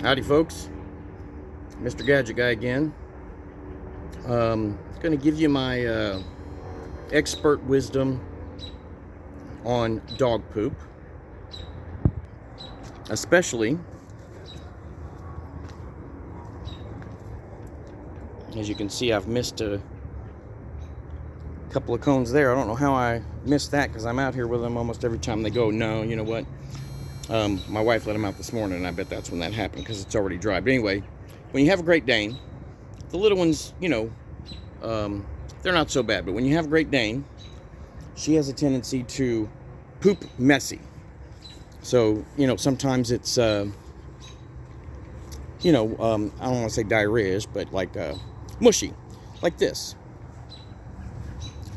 Howdy folks, Mr. Gadget Guy again. Going to give you my expert wisdom on dog poop, especially as you can see I've missed a couple of cones there. I don't know how I missed that because I'm out here with them almost every time they go. No, you know what? My wife let him out this morning, and I bet that's when that happened because it's already dry. But anyway, when you have a Great Dane, the little ones, you know, they're not so bad. But when you have a Great Dane, she has a tendency to poop messy. So, you know, sometimes it's, I don't want to say diarrhea-ish, but like mushy, like this.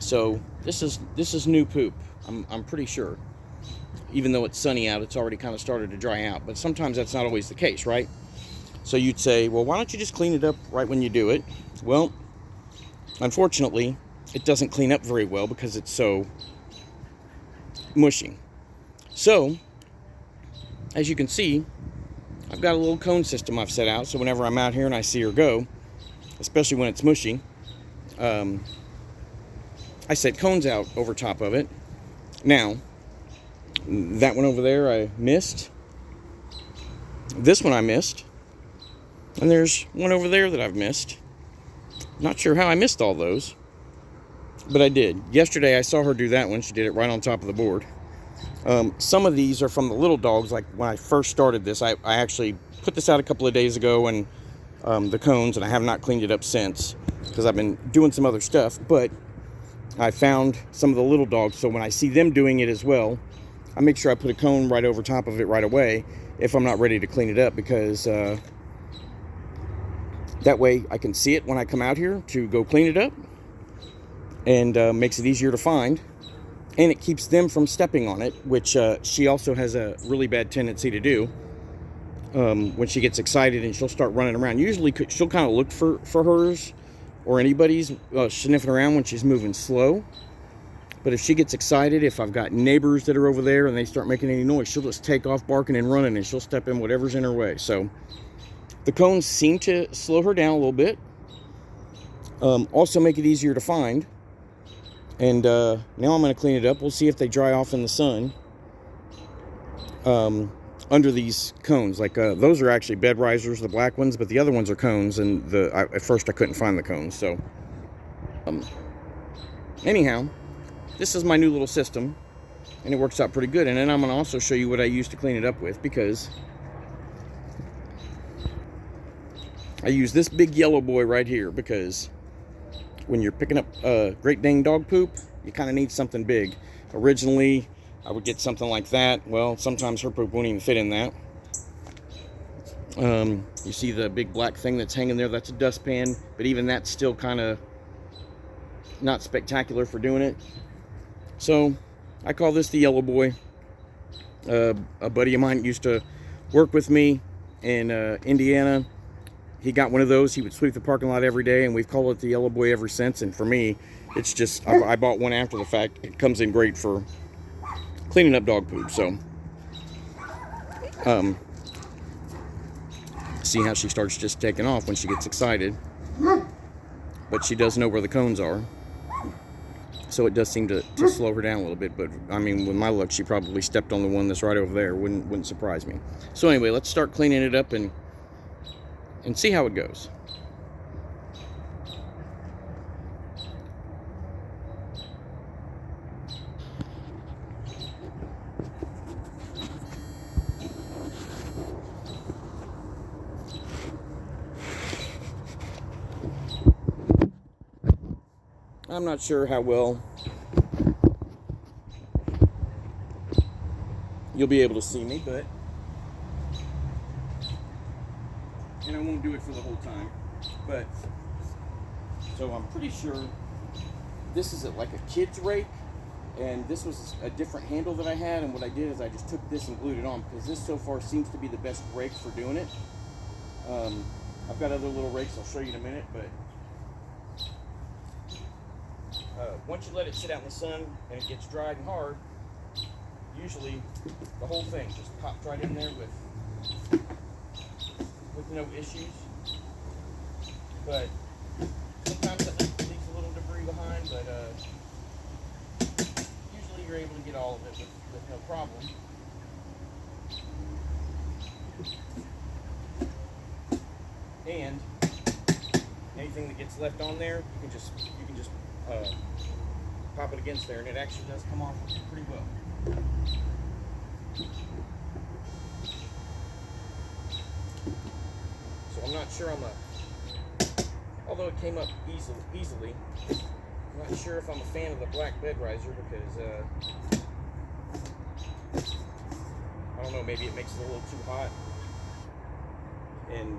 So this is new poop. I'm pretty sure. Even though it's sunny out, it's already kind of started to dry out. But sometimes that's not always the case, right? So you'd say, well, why don't you just clean it up right when you do it? Well, unfortunately, it doesn't clean up very well because it's so mushy. So, as you can see, I've got a little cone system I've set out. So whenever I'm out here and I see her go, especially when it's mushy, I set cones out over top of it. Now, that one over there I missed. This one I missed. And there's one over there that I've missed. Not sure how I missed all those, but I did. Yesterday I saw her do that one. She did it right on top of the board. Some of these are from the little dogs. Like when I first started this, I actually put this out a couple of days ago, and the cones, and I have not cleaned it up since because I've been doing some other stuff. But I found some of the little dogs, so when I see them doing it as well, I make sure I put a cone right over top of it right away if I'm not ready to clean it up, because that way I can see it when I come out here to go clean it up, and makes it easier to find, and it keeps them from stepping on it, which she also has a really bad tendency to do when she gets excited, and she'll start running around. Usually she'll kind of look for hers or anybody's sniffing around when she's moving slow. But if she gets excited, if I've got neighbors that are over there and they start making any noise, she'll just take off barking and running, and she'll step in whatever's in her way. So the cones seem to slow her down a little bit. Also make it easier to find. And now I'm going to clean it up. We'll see if they dry off in the sun under these cones. Like those are actually bed risers, the black ones, but the other ones are cones. And at first I couldn't find the cones. So anyhow, this is my new little system, and it works out pretty good. And then I'm going to also show you what I use to clean it up with, because I use this big yellow boy right here, because when you're picking up Great Dane dog poop, you kind of need something big. Originally, I would get something like that. Well, sometimes her poop won't even fit in that. You see the big black thing that's hanging there? That's a dustpan, but even that's still kind of not spectacular for doing it. So I call this the yellow boy. A buddy of mine used to work with me in Indiana. He got one of those. He would sweep the parking lot every day, and we've called it the yellow boy ever since. And for me, it's just, I bought one after the fact. It comes in great for cleaning up dog poop. So see how she starts just taking off when she gets excited, but she does know where the cones are. So it does seem to slow her down a little bit. But I mean, with my luck, she probably stepped on the one that's right over there. Wouldn't surprise me. So anyway, let's start cleaning it up and see how it goes. I'm not sure how well you'll be able to see me, but, and I won't do it for the whole time, but, so I'm pretty sure this is like a kid's rake, and this was a different handle that I had, and what I did is I just took this and glued it on, because this so far seems to be the best rake for doing it. I've got other little rakes I'll show you in a minute, but once you let it sit out in the sun and it gets dried and hard, usually the whole thing just pops right in there with with no issues. But sometimes it leaves a little debris behind, but usually you're able to get all of it with no problem. And anything that gets left on there, you can just pop it against there, and it actually does come off pretty well. So I'm not sure although it came up easily, I'm not sure if I'm a fan of the black bed riser because I don't know, maybe it makes it a little too hot and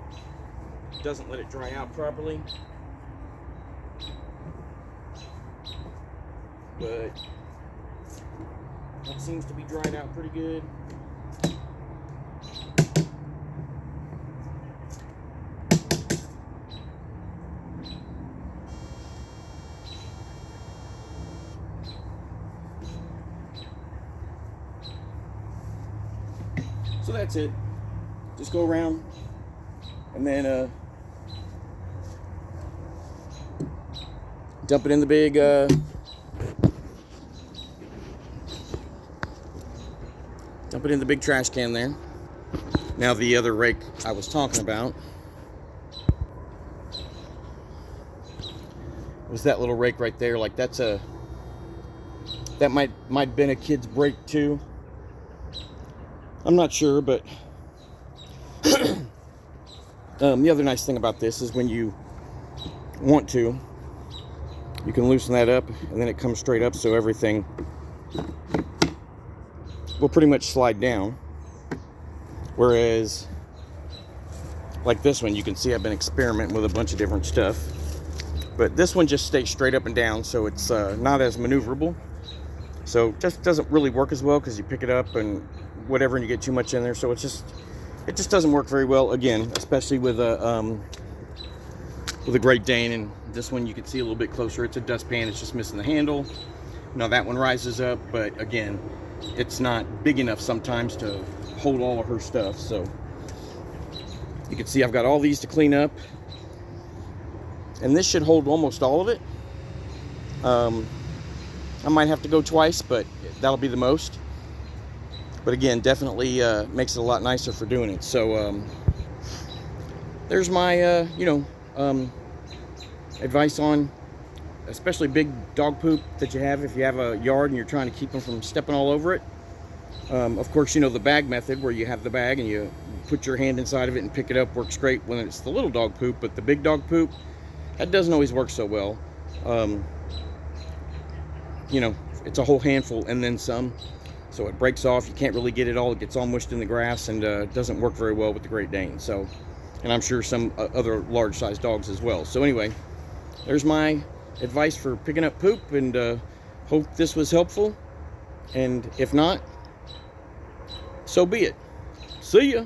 doesn't let it dry out properly. But it seems to be dried out pretty good. So that's it. Just go around and then dump it in the big trash can there. Now the other rake I was talking about was that little rake right there. Like that might have been a kid's brake too. I'm not sure, but the other nice thing about this is when you want to, you can loosen that up and then it comes straight up, so everything will pretty much slide down. Whereas like this one, you can see I've been experimenting with a bunch of different stuff, but this one just stays straight up and down, so it's not as maneuverable. So it just doesn't really work as well because you pick it up and whatever and you get too much in there, so it just doesn't work very well, again, especially with a Great Dane. And this one you can see a little bit closer, it's a dustpan, it's just missing the handle. Now that one rises up, but again, it's not big enough sometimes to hold all of her stuff. So you can see I've got all these to clean up, and this should hold almost all of it. I might have to go twice, but that'll be the most. But again, definitely makes it a lot nicer for doing it. So there's my advice on especially big dog poop that you have if you have a yard and you're trying to keep them from stepping all over it. Of course, you know, the bag method where you have the bag and you put your hand inside of it and pick it up works great when it's the little dog poop, but the big dog poop, that doesn't always work so well. You know, it's a whole handful and then some, so it breaks off. You can't really get it all. It gets all mushed in the grass, and doesn't work very well with the Great Dane. So, and I'm sure some other large-sized dogs as well. So anyway, there's my advice for picking up poop, and hope this was helpful. And if not, so be it. See ya.